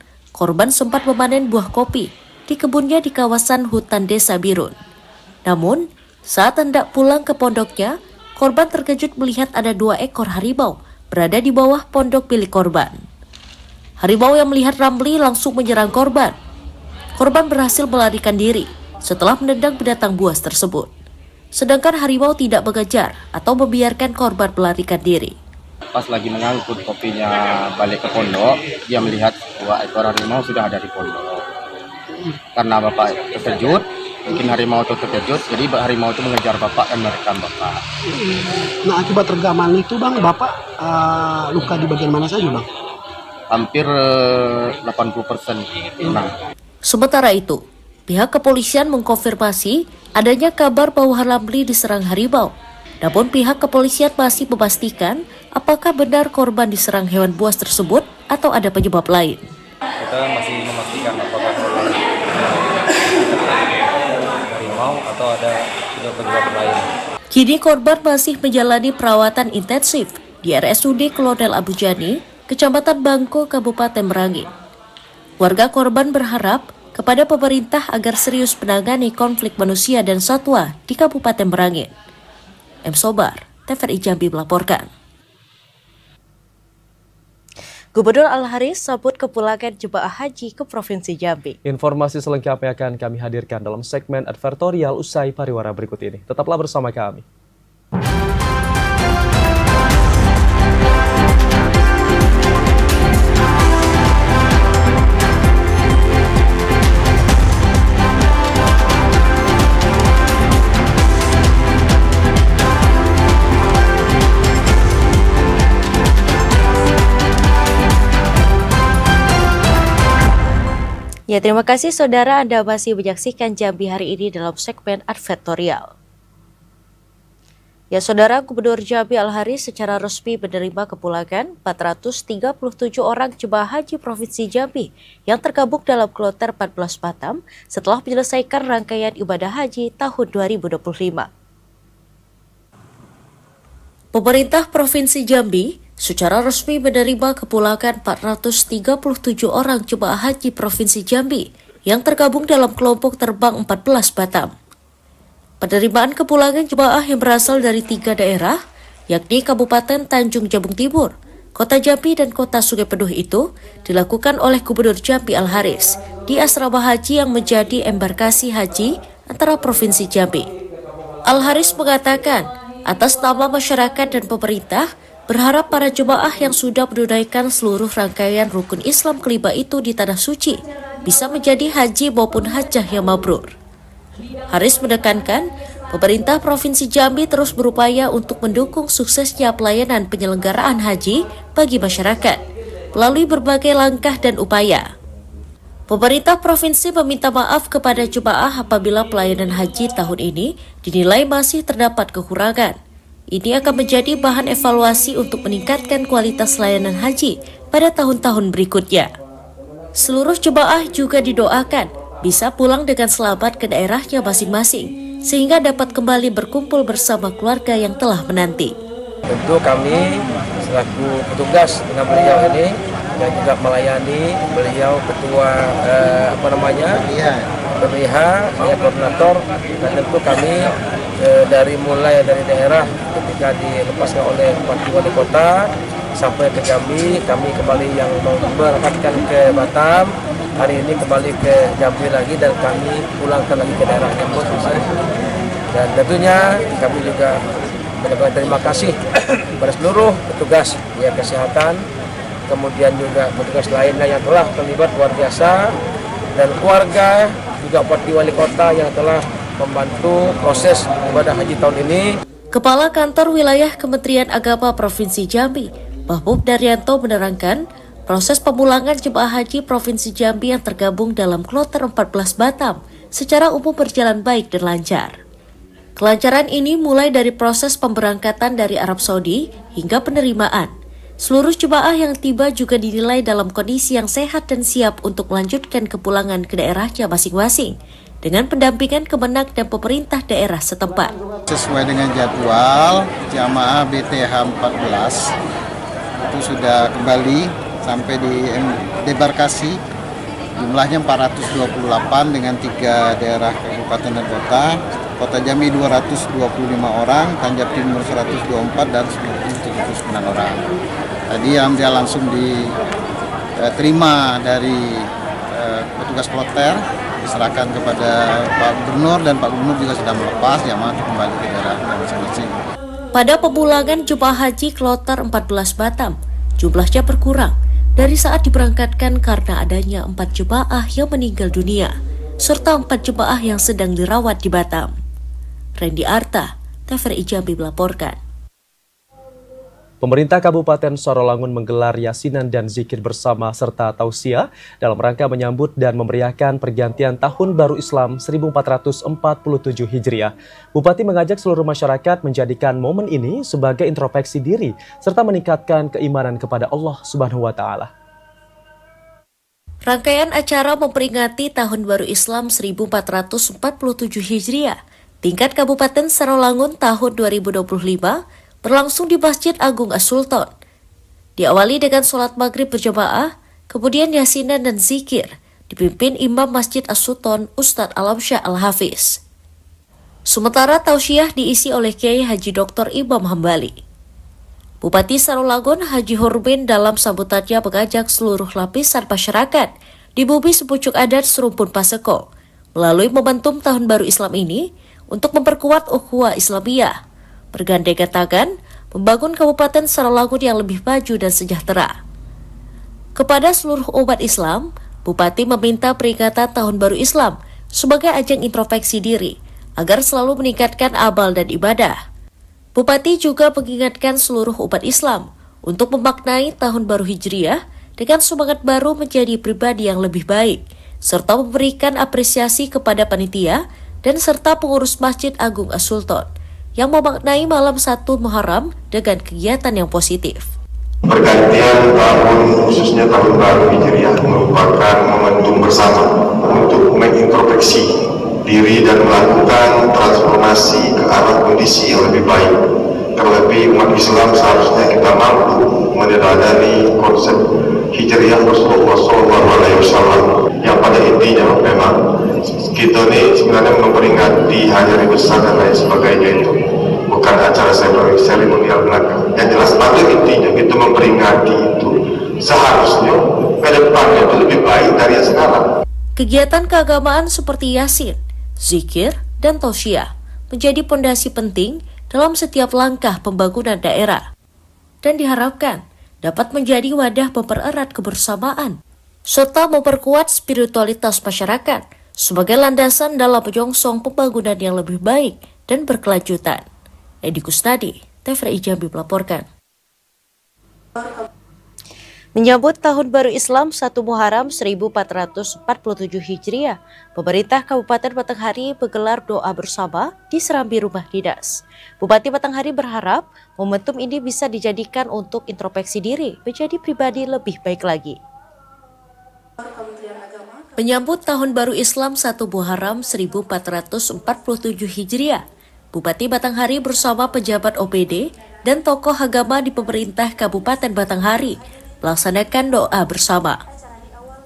sempat memanen buah kopi di kebunnya di kawasan hutan Desa Birun. Namun, Saat hendak pulang ke pondoknya, korban terkejut melihat ada 2 ekor harimau berada di bawah pondok milik korban. Harimau yang melihat Ramli langsung menyerang korban. Korban berhasil melarikan diri setelah menendang binatang buas tersebut. Sedangkan harimau tidak mengejar atau membiarkan korban melarikan diri. Pas lagi mengangkut kopinya balik ke pondok, dia melihat 2 ekor harimau sudah ada di pondok. Karena bapak terkejut, mungkin harimau itu terkejut, jadi harimau itu mengejar bapak dan merekam bapak. Nah, akibat tergaman itu bang, bapak luka di bagian mana saja bang? Hampir 80%. Nah. Sementara itu, pihak kepolisian mengkonfirmasi adanya kabar bahwa Ramli diserang harimau. Namun pihak kepolisian masih memastikan apakah benar korban diserang hewan buas tersebut atau ada penyebab lain. Kita masih memastikan apakah harimau atau ada penyebab lain. Kini korban masih menjalani perawatan intensif di RSUD Kolonel Abu Jani, Kecamatan Bangko, Kabupaten Merangin. Warga korban berharap kepada pemerintah agar serius menangani konflik manusia dan satwa di Kabupaten Merangin. M. Sobar, TVRI Jambi melaporkan. Gubernur Al-Haris sambut kepulangan jemaah haji ke Provinsi Jambi. Informasi selengkapnya akan kami hadirkan dalam segmen advertorial usai pariwara berikut ini. Tetaplah bersama kami. Ya, terima kasih saudara, Anda masih menyaksikan Jambi hari ini dalam segmen advertorial. Ya saudara, Gubernur Jambi Al-Haris secara resmi menerima kepulangan 437 orang jemaah haji Provinsi Jambi yang tergabung dalam kloter 14 Batam setelah menyelesaikan rangkaian ibadah haji tahun 2025. Pemerintah Provinsi Jambi secara resmi menerima kepulangan 437 orang jemaah haji Provinsi Jambi yang tergabung dalam kelompok terbang 14 Batam. Penerimaan kepulangan jemaah yang berasal dari 3 daerah, yakni Kabupaten Tanjung Jabung Timur, Kota Jambi dan Kota Sungai Penuh itu dilakukan oleh Gubernur Jambi Al-Haris di asrama haji yang menjadi embarkasi haji antara Provinsi Jambi. Al-Haris mengatakan, atas nama masyarakat dan pemerintah, berharap para jemaah yang sudah menunaikan seluruh rangkaian rukun Islam kelima itu di Tanah Suci bisa menjadi haji maupun hajjah yang mabrur. Haris menekankan, pemerintah Provinsi Jambi terus berupaya untuk mendukung suksesnya pelayanan penyelenggaraan haji bagi masyarakat melalui berbagai langkah dan upaya. Pemerintah provinsi meminta maaf kepada jemaah apabila pelayanan haji tahun ini dinilai masih terdapat kekurangan. Ini akan menjadi bahan evaluasi untuk meningkatkan kualitas layanan haji pada tahun-tahun berikutnya. Seluruh jemaah juga didoakan bisa pulang dengan selamat ke daerahnya masing-masing, sehingga dapat kembali berkumpul bersama keluarga yang telah menanti. Tentu kami selaku petugas dengan beliau ini yang juga melayani beliau ketua BPH, saya koordinator, dan tentu kami mulai dari daerah ketika dilepaskan oleh Bupati Wali Kota sampai ke Jambi, kami kembali yang memberangkatkan ke Batam, hari ini kembali ke Jambi lagi dan kami pulangkan lagi ke daerah yang masing-masing. Dan tentunya kami juga menyampaikan terima kasih kepada seluruh petugas kesehatan, kemudian juga petugas lainnya yang telah terlibat luar biasa, dan keluarga juga Bupati Wali Kota yang telah membantu proses ibadah haji tahun ini. Kepala Kantor Wilayah Kementerian Agama Provinsi Jambi, Mahbub Daryanto menerangkan, proses pemulangan jemaah haji Provinsi Jambi yang tergabung dalam kloter 14 Batam secara umum berjalan baik dan lancar. Kelancaran ini mulai dari proses pemberangkatan dari Arab Saudi hingga penerimaan. Seluruh jemaah yang tiba juga dinilai dalam kondisi yang sehat dan siap untuk melanjutkan kepulangan ke daerahnya masing-masing dengan pendampingan Kemenak dan pemerintah daerah setempat. Sesuai dengan jadwal, jamaah BTH 14 itu sudah kembali sampai di debarkasi, jumlahnya 428 dengan 3 daerah kabupaten dan kota. Kota Jambi 225 orang, Tanjab Timur 124 dan 79 orang. Tadi alhamdulillah langsung diterima dari petugas kloter, diserahkan kepada Pak Gubernur, dan Pak Gubernur juga sudah melepas jamaah untuk kembali ke daerah masing-masing. Pada pemulangan jemaah haji kloter 14 Batam, jumlahnya berkurang dari saat diberangkatkan karena adanya 4 jemaah yang meninggal dunia, serta 4 jemaah yang sedang dirawat di Batam. Randy Arta, TVRI Jambi melaporkan. Pemerintah Kabupaten Sorolangun menggelar yasinan dan zikir bersama serta tausiah dalam rangka menyambut dan memeriahkan pergantian Tahun Baru Islam 1447 Hijriah. Bupati mengajak seluruh masyarakat menjadikan momen ini sebagai introspeksi diri serta meningkatkan keimanan kepada Allah Subhanahu wa Ta'ala. Rangkaian acara memperingati Tahun Baru Islam 1447 Hijriah tingkat Kabupaten Sorolangun tahun 2025 berlangsung di Masjid Agung As-Sultan. Diawali dengan sholat maghrib berjamaah, kemudian yasinan dan zikir, dipimpin Imam Masjid As-Sultan Ustadz Alamsyah Al-Hafiz. Sementara tausiah diisi oleh Kiai Haji Dr. Imam Hambali. Bupati Sorolangun Haji Hurbin dalam sambutannya mengajak seluruh lapisan masyarakat di bumi sepucuk adat Serumpun Paseko melalui momentum Tahun Baru Islam ini untuk memperkuat ukhuwah Islamiyah, bergandengan tangan, membangun Kabupaten Sorolangun yang lebih maju dan sejahtera. Kepada seluruh umat Islam, Bupati meminta peringatan Tahun Baru Islam sebagai ajang introspeksi diri agar selalu meningkatkan amal dan ibadah. Bupati juga mengingatkan seluruh umat Islam untuk memaknai Tahun Baru Hijriah dengan semangat baru menjadi pribadi yang lebih baik, serta memberikan apresiasi kepada panitia dan serta pengurus Masjid Agung As-Sultan yang memaknai malam 1 Muharram dengan kegiatan yang positif. Pergantian tahun, khususnya Tahun Baru Hijriah, merupakan momentum bersama untuk mengintrospeksi diri dan melakukan transformasi ke arah kondisi yang lebih baik. Terlebih umat Islam seharusnya kita mampu meneladani konsep Hijriah Rasulullah SAW yang pada intinya memang kita ini sebenarnya memperingati hari besar dan lain sebagainya, itu bukan acara seremonial belaka. Yang jelas pada intinya kita memperingati itu seharusnya ke depannya itu lebih baik dari yang sekarang. Kegiatan keagamaan seperti yasin, zikir, dan tausiah menjadi pondasi penting dalam setiap langkah pembangunan daerah dan diharapkan dapat menjadi wadah mempererat kebersamaan serta memperkuat spiritualitas masyarakat sebagai landasan dalam menyongsong pembangunan yang lebih baik dan berkelanjutan. Edi Kustadi, TVRI Jambi melaporkan. Menyambut Tahun Baru Islam 1 Muharram 1447 Hijriah, pemerintah Kabupaten Batanghari menggelar doa bersama di serambi rumah dinas. Bupati Batanghari berharap momentum ini bisa dijadikan untuk introspeksi diri menjadi pribadi lebih baik lagi. Menyambut Tahun Baru Islam 1 Muharram 1447 Hijriah, Bupati Batanghari bersama pejabat OPD dan tokoh agama di pemerintah Kabupaten Batanghari melaksanakan doa bersama.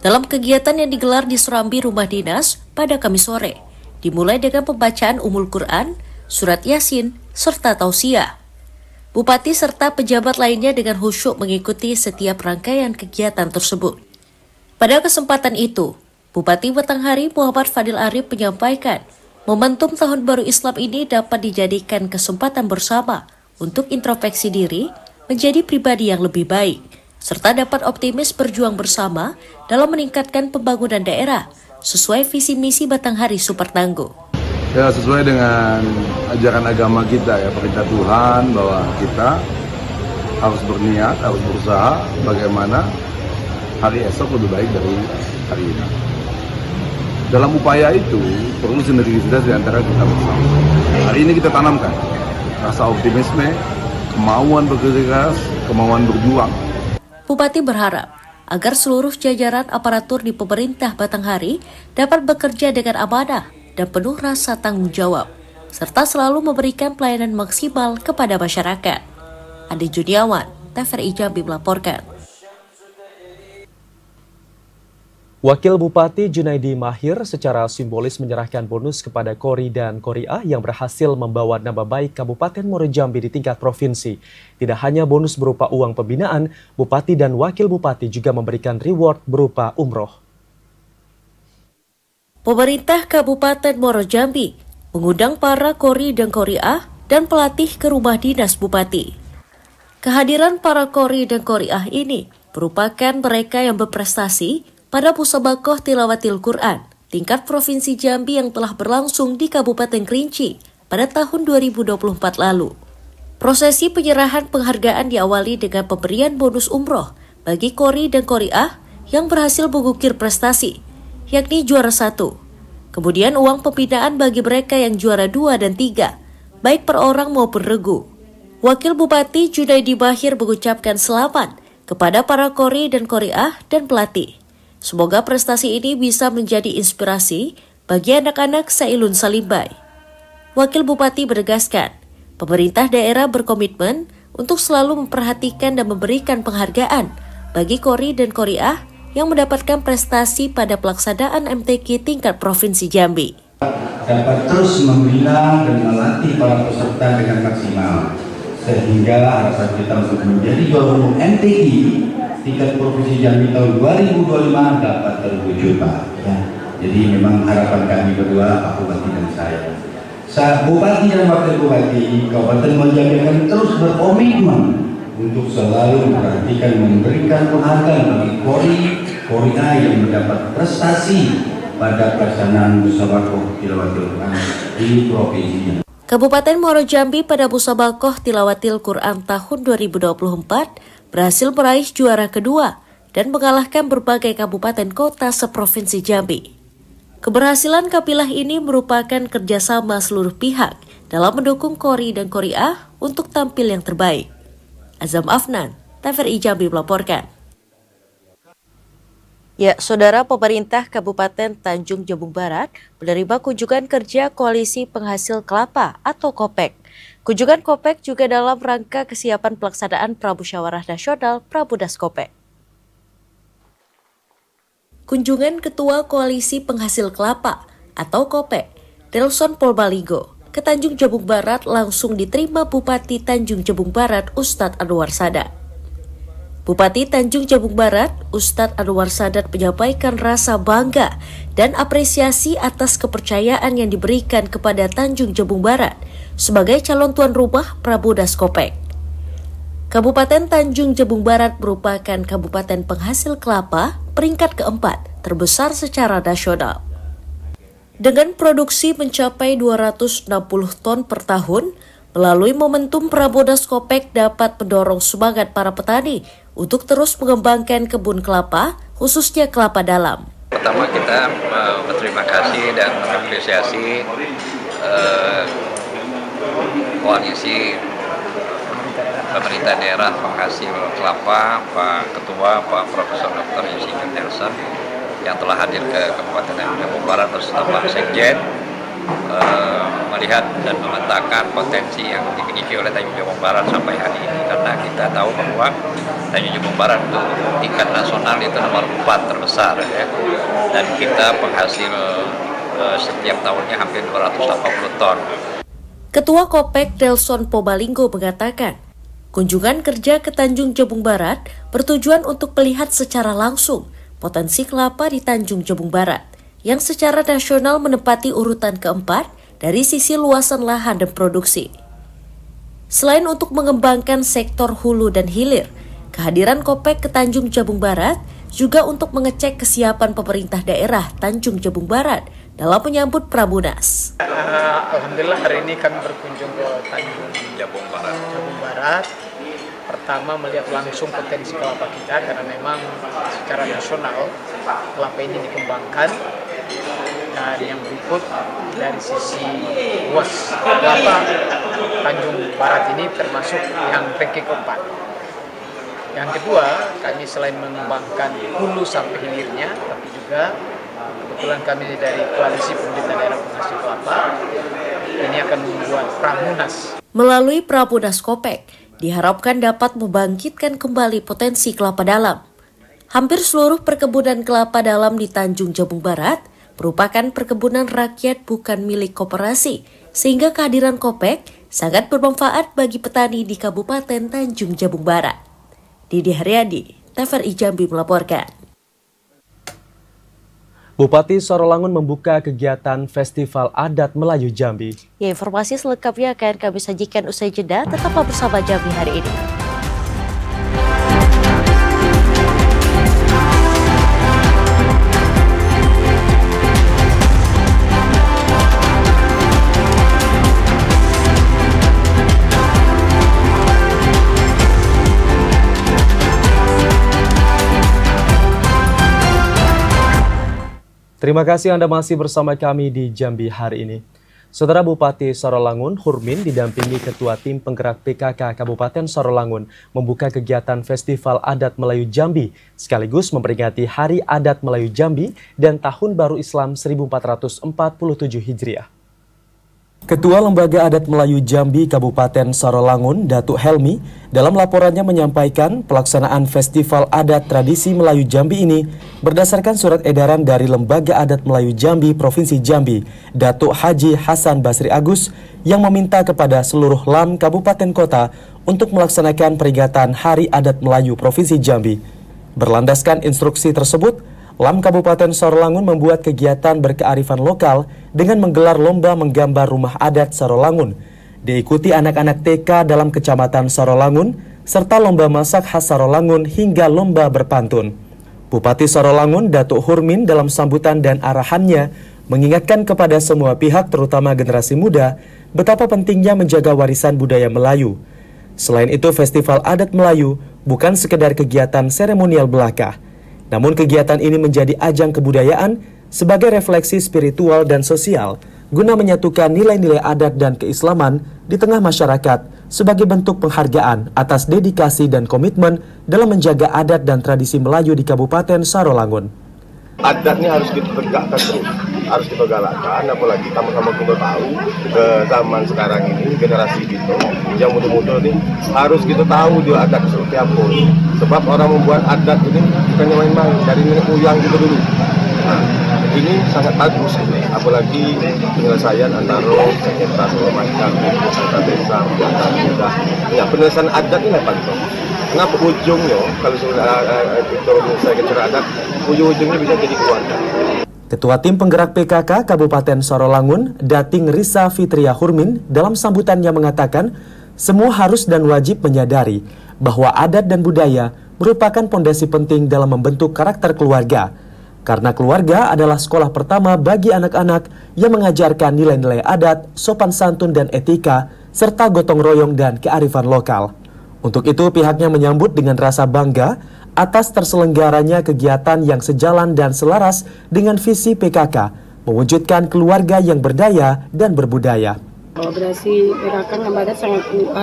Dalam kegiatan yang digelar di serambi rumah dinas pada Kamis sore, dimulai dengan pembacaan Ummul Quran, surat Yasin, serta tausiah. Bupati serta pejabat lainnya dengan khusyuk mengikuti setiap rangkaian kegiatan tersebut. Pada kesempatan itu, Bupati Batanghari Muhammad Fadil Arif menyampaikan, momentum Tahun Baru Islam ini dapat dijadikan kesempatan bersama untuk introspeksi diri menjadi pribadi yang lebih baik, serta dapat optimis berjuang bersama dalam meningkatkan pembangunan daerah sesuai visi misi Batanghari Super Tangguh. Ya, sesuai dengan ajaran agama kita ya, perintah Tuhan bahwa kita harus berniat, harus berusaha bagaimana hari esok lebih baik dari hari ini. Dalam upaya itu perlu sinergisitas di antara kita bersama. Hari ini kita tanamkan rasa optimisme, kemauan bekerja keras, kemauan berjuang. Bupati berharap agar seluruh jajaran aparatur di pemerintah Batanghari dapat bekerja dengan amanah dan penuh rasa tanggung jawab, serta selalu memberikan pelayanan maksimal kepada masyarakat. Adi Juniawan, TVRI Jambi melaporkan. Wakil Bupati Junaidi Mahir secara simbolis menyerahkan bonus kepada Kori dan Koriah yang berhasil membawa nama baik Kabupaten Muaro Jambi di tingkat provinsi. Tidak hanya bonus berupa uang pembinaan, Bupati dan Wakil Bupati juga memberikan reward berupa umroh. Pemerintah Kabupaten Muaro Jambi mengundang para Kori dan Koriah dan pelatih ke rumah dinas Bupati. Kehadiran para Kori dan Koriah ini merupakan mereka yang berprestasi pada Musabaqah Tilawatil Quran tingkat Provinsi Jambi yang telah berlangsung di Kabupaten Kerinci pada tahun 2024 lalu. Prosesi penyerahan penghargaan diawali dengan pemberian bonus umroh bagi Kori dan Koriah yang berhasil mengukir prestasi, yakni juara 1. Kemudian uang pembinaan bagi mereka yang juara 2 dan 3, baik per orang maupun regu. Wakil Bupati Junaidi Mahir mengucapkan selamat kepada para Kori dan Koriah dan pelatih. Semoga prestasi ini bisa menjadi inspirasi bagi anak-anak Sailun Salimbai. Wakil Bupati menegaskan, pemerintah daerah berkomitmen untuk selalu memperhatikan dan memberikan penghargaan bagi Kori dan Koriah yang mendapatkan prestasi pada pelaksanaan MTQ tingkat Provinsi Jambi. Dapat terus membina dan melatih para peserta dengan maksimal, sehingga harapan kita untuk menjadi juara umum MTQ tingkat Provinsi Jambi tahun 2025 dapat terwujud, Pak. Ya. Jadi memang harapan kami berdua, Pak Bupati dan saya. Bupati dan Wakil Bupati Kabupaten Muaro Jambi akan terus berkomitmen untuk selalu memperhatikan memberikan penghargaan bagi Koriah yang mendapat prestasi pada pelaksanaan Musabaqah Tilawatil Quran di Provinsi Jambi. Kabupaten Muaro Jambi pada Musabaqah Tilawatil Quran tahun 2024 berhasil meraih juara kedua dan mengalahkan berbagai kabupaten kota seprovinsi Jambi. Keberhasilan kapilah ini merupakan kerjasama seluruh pihak dalam mendukung Kori dan Koriah untuk tampil yang terbaik. Azam Afnan, TVRI Jambi melaporkan. Ya, Saudara, pemerintah Kabupaten Tanjung Jabung Barat menerima kunjungan kerja Koalisi Penghasil Kelapa atau KOPEK. Kunjungan KOPEK juga dalam rangka kesiapan pelaksanaan Pramusyawarah Nasional Pramudas KOPEK. Kunjungan Ketua Koalisi Penghasil Kelapa atau KOPEK, Delson Polbaligo, ke Tanjung Jabung Barat langsung diterima Bupati Tanjung Jabung Barat Ustadz Anwar Sadat. Bupati Tanjung Jabung Barat, Ustadz Anwar Sadat menyampaikan rasa bangga dan apresiasi atas kepercayaan yang diberikan kepada Tanjung Jabung Barat sebagai calon tuan rumah Pramudas KOPEK. Kabupaten Tanjung Jabung Barat merupakan kabupaten penghasil kelapa peringkat keempat terbesar secara nasional. Dengan produksi mencapai 260 ton per tahun, melalui momentum Pramudas KOPEK dapat mendorong semangat para petani untuk terus mengembangkan kebun kelapa, khususnya kelapa dalam. Pertama kita berterima kasih dan mengapresiasi koalisi pemerintah daerah penghasil kelapa, Pak Ketua, Pak Profesor Dr. Insinyur Nelson yang telah hadir ke Kabupaten Tanjung Jabung Barat bersama Pak Sekjen, melihat dan memetakan potensi yang dimiliki oleh Tanjung Jabung Barat sampai hari ini, karena kita tahu bahwa Tanjung Jabung Barat itu tingkat nasional itu nomor 4 terbesar ya, dan kita penghasil setiap tahunnya hampir 280 ton. Ketua KOPEK Delson Polbaligo mengatakan, kunjungan kerja ke Tanjung Jabung Barat bertujuan untuk melihat secara langsung potensi kelapa di Tanjung Jabung Barat yang secara nasional menempati urutan keempat dari sisi luasan lahan dan produksi. Selain untuk mengembangkan sektor hulu dan hilir, kehadiran KOPEK ke Tanjung Jabung Barat juga untuk mengecek kesiapan pemerintah daerah Tanjung Jabung Barat dalam menyambut Pramunas. Alhamdulillah hari ini kami berkunjung ke Tanjung Jabung Barat. Pertama melihat langsung potensi kelapa kita, karena memang secara nasional kelapa ini dikembangkan. Dan yang berikut dari sisi luas kelapa Tanjung Barat ini termasuk yang ranking keempat. Yang kedua, kami selain mengembangkan hulu sampai hilirnya, tapi juga kebetulan kami dari koalisi pemerintah daerah penghasil kelapa ini akan membuat Pramunas. Melalui Pramunas KOPEK diharapkan dapat membangkitkan kembali potensi kelapa dalam. Hampir seluruh perkebunan kelapa dalam di Tanjung Jabung Barat merupakan perkebunan rakyat bukan milik koperasi, sehingga kehadiran Kopek sangat bermanfaat bagi petani di Kabupaten Tanjung Jabung Barat. Didi Haryadi, TVRI Jambi melaporkan. Bupati Sorolangun membuka kegiatan Festival Adat Melayu Jambi. Ya, informasi selengkapnya akan kami sajikan usai jeda. Tetaplah bersama Jambi hari ini. Terima kasih Anda masih bersama kami di Jambi hari ini. Saudara Bupati Sorolangun, Hurmin, didampingi Ketua Tim Penggerak PKK Kabupaten Sorolangun membuka kegiatan Festival Adat Melayu Jambi, sekaligus memperingati Hari Adat Melayu Jambi dan Tahun Baru Islam 1447 Hijriah. Ketua Lembaga Adat Melayu Jambi Kabupaten Sorolangun, Datuk Helmi, dalam laporannya menyampaikan pelaksanaan Festival Adat Tradisi Melayu Jambi ini berdasarkan surat edaran dari Lembaga Adat Melayu Jambi Provinsi Jambi, Datuk Haji Hasan Basri Agus, yang meminta kepada seluruh LAM Kabupaten Kota untuk melaksanakan peringatan Hari Adat Melayu Provinsi Jambi. Berlandaskan instruksi tersebut, LAM Kabupaten Sorolangun membuat kegiatan berkearifan lokal dengan menggelar lomba menggambar rumah adat Sorolangun, diikuti anak-anak TK dalam Kecamatan Sorolangun, serta lomba masak khas Sorolangun hingga lomba berpantun. Bupati Sorolangun, Datuk Hurmin, dalam sambutan dan arahannya mengingatkan kepada semua pihak, terutama generasi muda, betapa pentingnya menjaga warisan budaya Melayu. Selain itu, Festival Adat Melayu bukan sekedar kegiatan seremonial belaka, namun kegiatan ini menjadi ajang kebudayaan sebagai refleksi spiritual dan sosial guna menyatukan nilai-nilai adat dan keislaman di tengah masyarakat sebagai bentuk penghargaan atas dedikasi dan komitmen dalam menjaga adat dan tradisi Melayu di Kabupaten Sorolangun. Adat ini harus kita tegakkan terus, harus kita galakkan, apalagi sama-sama kita tahu ke zaman sekarang ini, generasi kita yang muda-muda ini harus kita tahu dia adat seperti apa. Sebab orang membuat adat ini bukannya main-main, dari nenek moyang kita dulu. Nah, ini sangat bagus ini, apalagi penyelesaian antara sengketa segala macam, sengketa desa, antar muda. Ya, penyelesaian adat ini apa itu? Kenapa ujungnya, kalau saya bicara adat, ujung-ujungnya bisa jadi keluarga. Ketua Tim Penggerak PKK Kabupaten Sorolangun, Dating Risa Fitria Hurmin, dalam sambutannya mengatakan, semua harus dan wajib menyadari bahwa adat dan budaya merupakan pondasi penting dalam membentuk karakter keluarga. Karena keluarga adalah sekolah pertama bagi anak-anak yang mengajarkan nilai-nilai adat, sopan santun dan etika, serta gotong royong dan kearifan lokal. Untuk itu pihaknya menyambut dengan rasa bangga atas terselenggaranya kegiatan yang sejalan dan selaras dengan visi PKK, mewujudkan keluarga yang berdaya dan berbudaya. Kolaborasi PKK Lembaga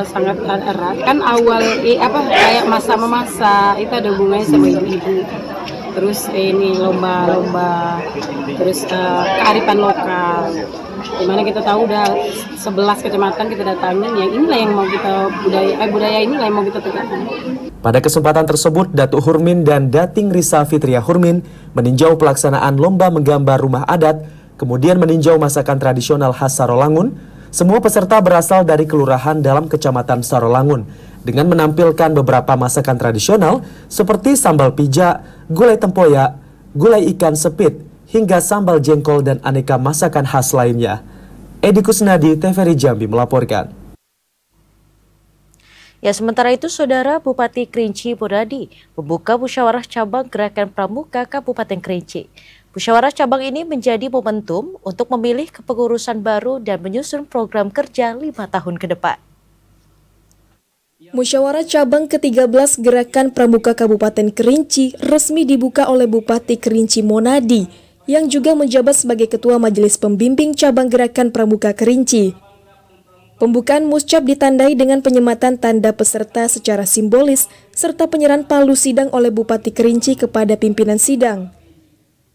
sangat erat. Kan awal kayak masa memasak itu ada hubungannya sama ibu-ibu. Terus ini lomba-lomba, terus kearifan lokal. Dimana kita tahu udah 11 kecamatan kita datangin, yang inilah yang mau kita budaya inilah yang mau kita tegakkan. Pada kesempatan tersebut, Datuk Hurmin dan Dating Risa Fitria Hurmin meninjau pelaksanaan lomba menggambar rumah adat, kemudian meninjau masakan tradisional khas Sorolangun. Semua peserta berasal dari kelurahan dalam Kecamatan Sorolangun dengan menampilkan beberapa masakan tradisional seperti sambal pijak, gulai tempoyak, gulai ikan sepit, hingga sambal jengkol dan aneka masakan khas lainnya. Edi Kusnadi, TVRI Jambi melaporkan. Ya, sementara itu, Saudara, Bupati Kerinci Muradi membuka musyawarah cabang Gerakan Pramuka Kabupaten Kerinci. Musyawarah cabang ini menjadi momentum untuk memilih kepengurusan baru dan menyusun program kerja 5 tahun ke depan. Musyawarah cabang ke-13 Gerakan Pramuka Kabupaten Kerinci resmi dibuka oleh Bupati Kerinci Monadi, yang juga menjabat sebagai Ketua Majelis Pembimbing Cabang Gerakan Pramuka Kerinci. Pembukaan muscap ditandai dengan penyematan tanda peserta secara simbolis serta penyerahan palu sidang oleh Bupati Kerinci kepada pimpinan sidang.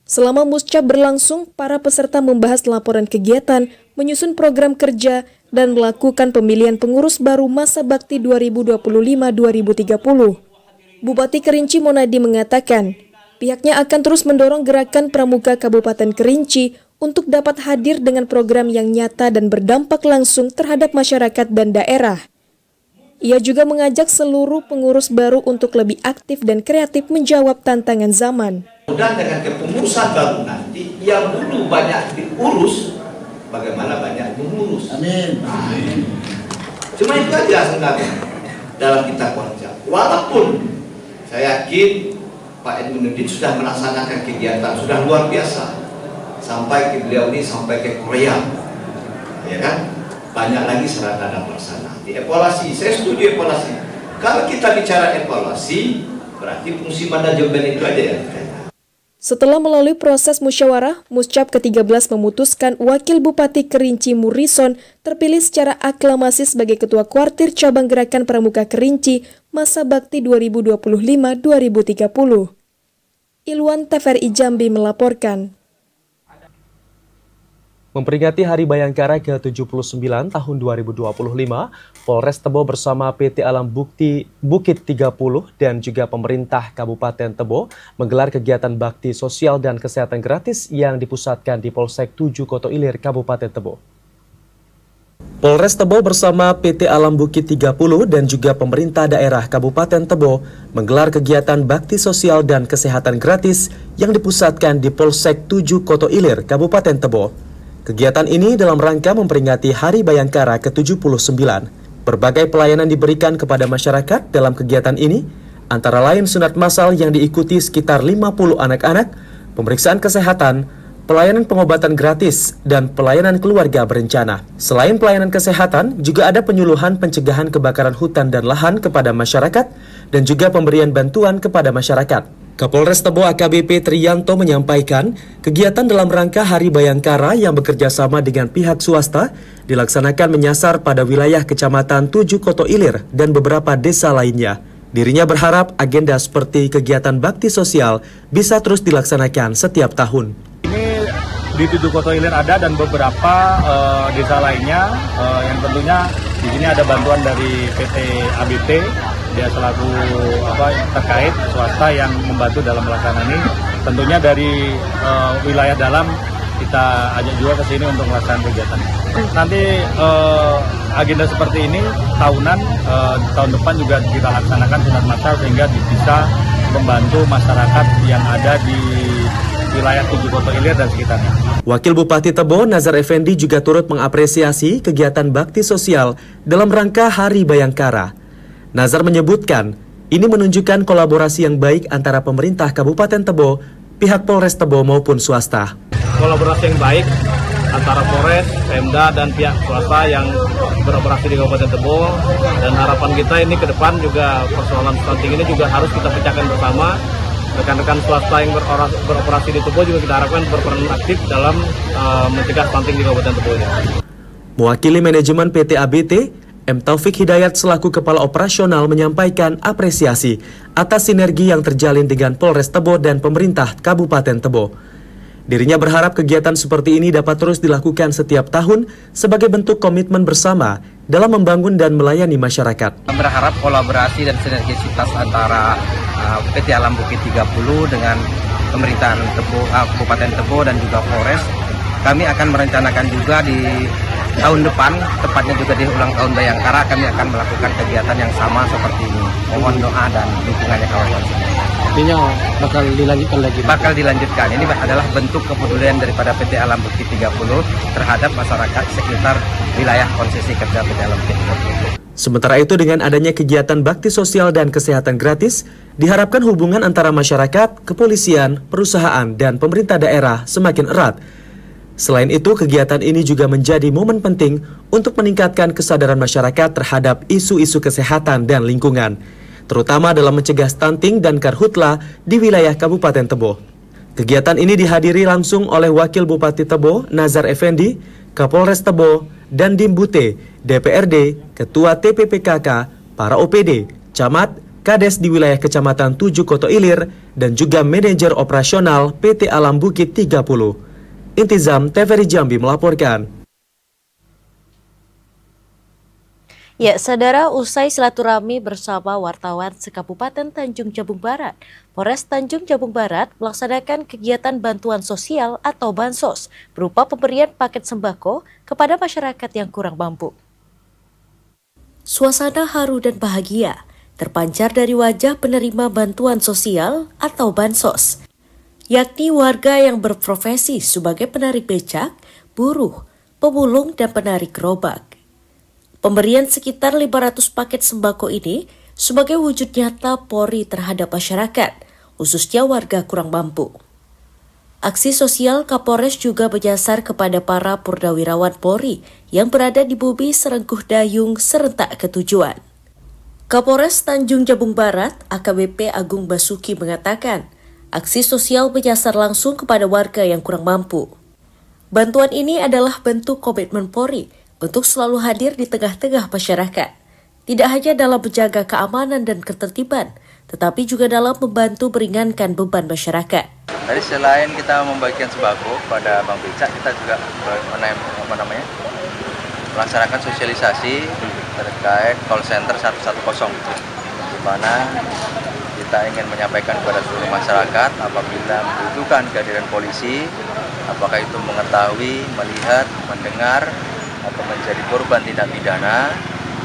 Selama muscap berlangsung, para peserta membahas laporan kegiatan, menyusun program kerja, dan melakukan pemilihan pengurus baru masa bakti 2025-2030. Bupati Kerinci Monadi mengatakan, Pihaknya akan terus mendorong gerakan pramuka Kabupaten Kerinci untuk dapat hadir dengan program yang nyata dan berdampak langsung terhadap masyarakat dan daerah. Ia juga mengajak seluruh pengurus baru untuk lebih aktif dan kreatif menjawab tantangan zaman. Dan dengan kepengurusan baru nanti yang dulu banyak diurus, bagaimana banyak mengurus. Amin. Cuma itu aja sebenarnya dalam kita konsep. Walaupun saya yakin Pak Edmuddin sudah melaksanakan kegiatan, sudah luar biasa. Sampai ke beliau ini, sampai ke Korea. Ya kan? Banyak lagi sarana dan prasarana. Dievaluasi, saya setuju evaluasi. Kalau kita bicara evaluasi, berarti fungsi manajemen itu aja ya. Setelah melalui proses musyawarah, Muscap ke-13 memutuskan Wakil Bupati Kerinci Murison terpilih secara aklamasi sebagai Ketua Kuartir Cabang Gerakan Pramuka Kerinci masa bakti 2025-2030. Ilwan TVRI Jambi melaporkan. Memperingati Hari Bayangkara ke-79 tahun 2025, Polres Tebo bersama PT Alam Bukit 30 dan juga pemerintah Kabupaten Tebo menggelar kegiatan bakti sosial dan kesehatan gratis yang dipusatkan di Polsek 7 Koto Ilir, Kabupaten Tebo. Polres Tebo bersama PT Alam Bukit 30 dan juga pemerintah daerah Kabupaten Tebo menggelar kegiatan bakti sosial dan kesehatan gratis yang dipusatkan di Polsek 7 Koto Ilir, Kabupaten Tebo. Kegiatan ini dalam rangka memperingati Hari Bayangkara ke-79. Berbagai pelayanan diberikan kepada masyarakat dalam kegiatan ini, antara lain sunat massal yang diikuti sekitar 50 anak-anak, pemeriksaan kesehatan, pelayanan pengobatan gratis, dan pelayanan keluarga berencana. Selain pelayanan kesehatan, juga ada penyuluhan pencegahan kebakaran hutan dan lahan kepada masyarakat, dan juga pemberian bantuan kepada masyarakat. Kapolres Tebo AKBP Triyanto menyampaikan, kegiatan dalam rangka Hari Bayangkara yang bekerja sama dengan pihak swasta dilaksanakan menyasar pada wilayah Kecamatan 7 Koto Ilir dan beberapa desa lainnya. Dirinya berharap agenda seperti kegiatan bakti sosial bisa terus dilaksanakan setiap tahun. Ini di 7 Koto Ilir ada dan beberapa desa lainnya yang tentunya di sini ada bantuan dari PT ABT, dia selaku terkait swasta yang membantu dalam pelaksanaan ini. Tentunya dari wilayah dalam kita ajak juga ke sini untuk melaksanakan kegiatan. Nanti agenda seperti ini tahunan, tahun depan juga kita laksanakan sunat massal sehingga bisa membantu masyarakat yang ada di wilayah 7 Koto Ilir dan sekitarnya. Wakil Bupati Tebo Nazar Effendi juga turut mengapresiasi kegiatan bakti sosial dalam rangka Hari Bayangkara. Nazar menyebutkan, ini menunjukkan kolaborasi yang baik antara pemerintah Kabupaten Tebo, pihak Polres Tebo maupun swasta. Kolaborasi yang baik antara Polres, Pemda, dan pihak swasta yang beroperasi di Kabupaten Tebo, dan harapan kita ini ke depan juga persoalan stunting ini juga harus kita pecahkan bersama. Rekan-rekan swasta yang beroperasi di Tebo juga kita harapkan berperan aktif dalam mencegah stunting di Kabupaten Tebo ini. Mewakili manajemen PT ABT, M. Taufik Hidayat selaku Kepala Operasional menyampaikan apresiasi atas sinergi yang terjalin dengan Polres Tebo dan pemerintah Kabupaten Tebo. Dirinya berharap kegiatan seperti ini dapat terus dilakukan setiap tahun sebagai bentuk komitmen bersama dalam membangun dan melayani masyarakat. Berharap kolaborasi dan sinergisitas antara PT Alam Bukit 30 dengan pemerintahan Tebo, Kabupaten Tebo dan juga Polres. Kami akan merencanakan juga di tahun depan, tepatnya juga di ulang tahun Bayangkara, kami akan melakukan kegiatan yang sama seperti ini. Mohon doa dan dukungannya kawan-kawan. Artinya bakal dilanjutkan lagi? Bakal dilanjutkan. Ini adalah bentuk kepedulian daripada PT Alam Bukit 30 terhadap masyarakat sekitar wilayah konsesi kerja PT Alam Bukit 30. Sementara itu, dengan adanya kegiatan bakti sosial dan kesehatan gratis, diharapkan hubungan antara masyarakat, kepolisian, perusahaan, dan pemerintah daerah semakin erat. Selain itu, kegiatan ini juga menjadi momen penting untuk meningkatkan kesadaran masyarakat terhadap isu-isu kesehatan dan lingkungan, terutama dalam mencegah stunting dan karhutla di wilayah Kabupaten Tebo. Kegiatan ini dihadiri langsung oleh Wakil Bupati Tebo, Nazar Effendi, Kapolres Tebo, dan Dimbute, DPRD, Ketua TPPKK, para OPD, Camat, Kades di wilayah Kecamatan 7 Koto Ilir, dan juga manajer operasional PT Alam Bukit 30. Intizam TVRI Jambi melaporkan. Ya, saudara, usai silaturahmi bersama wartawan se-Kabupaten Tanjung Jabung Barat, Polres Tanjung Jabung Barat melaksanakan kegiatan bantuan sosial atau bansos berupa pemberian paket sembako kepada masyarakat yang kurang mampu. Suasana haru dan bahagia terpancar dari wajah penerima bantuan sosial atau bansos, yakni warga yang berprofesi sebagai penarik becak, buruh, pemulung, dan penarik gerobak. Pemberian sekitar 500 paket sembako ini sebagai wujud nyata Polri terhadap masyarakat, khususnya warga kurang mampu. Aksi sosial Kapolres juga menyasar kepada para purnawirawan Polri yang berada di bumi Serengkuh Dayung serentak ke tujuan. Kapolres Tanjung Jabung Barat, AKBP Agung Basuki mengatakan, aksi sosial menyasar langsung kepada warga yang kurang mampu. Bantuan ini adalah bentuk komitmen Polri untuk selalu hadir di tengah-tengah masyarakat, tidak hanya dalam menjaga keamanan dan ketertiban, tetapi juga dalam membantu meringankan beban masyarakat. Tadi selain kita membagikan sembako pada Bang Becak, kita juga melaksanakan sosialisasi terkait call center 110, di mana kita ingin menyampaikan kepada seluruh masyarakat apabila membutuhkan kehadiran polisi, apakah itu mengetahui, melihat, mendengar, atau menjadi korban tindak pidana,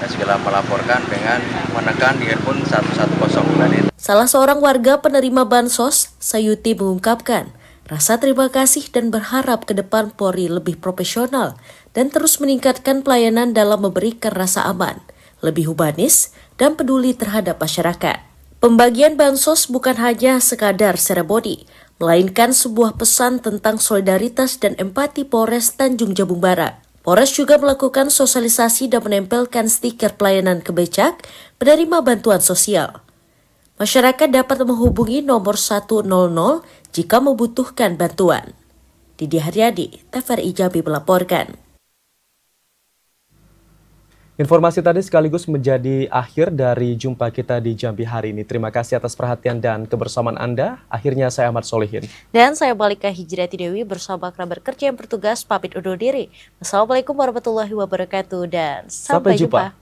dan segera melaporkan dengan menekan di handphone 110. Salah seorang warga penerima bansos, Sayuti, mengungkapkan rasa terima kasih dan berharap ke depan Polri lebih profesional dan terus meningkatkan pelayanan dalam memberikan rasa aman, lebih humanis, dan peduli terhadap masyarakat. Pembagian bansos bukan hanya sekadar seremoni, melainkan sebuah pesan tentang solidaritas dan empati Polres Tanjung Jabung Barat. Polres juga melakukan sosialisasi dan menempelkan stiker pelayanan kebecak penerima bantuan sosial. Masyarakat dapat menghubungi nomor 100 jika membutuhkan bantuan. Didi Haryadi, TVRI Jambi melaporkan. Informasi tadi sekaligus menjadi akhir dari jumpa kita di Jambi hari ini. Terima kasih atas perhatian dan kebersamaan Anda. Akhirnya saya Ahmad Solihin. Dan saya Malika Hijriati Dewi bersama kerabat kerja yang bertugas pamit undur diri. Wassalamualaikum warahmatullahi wabarakatuh dan sampai jumpa.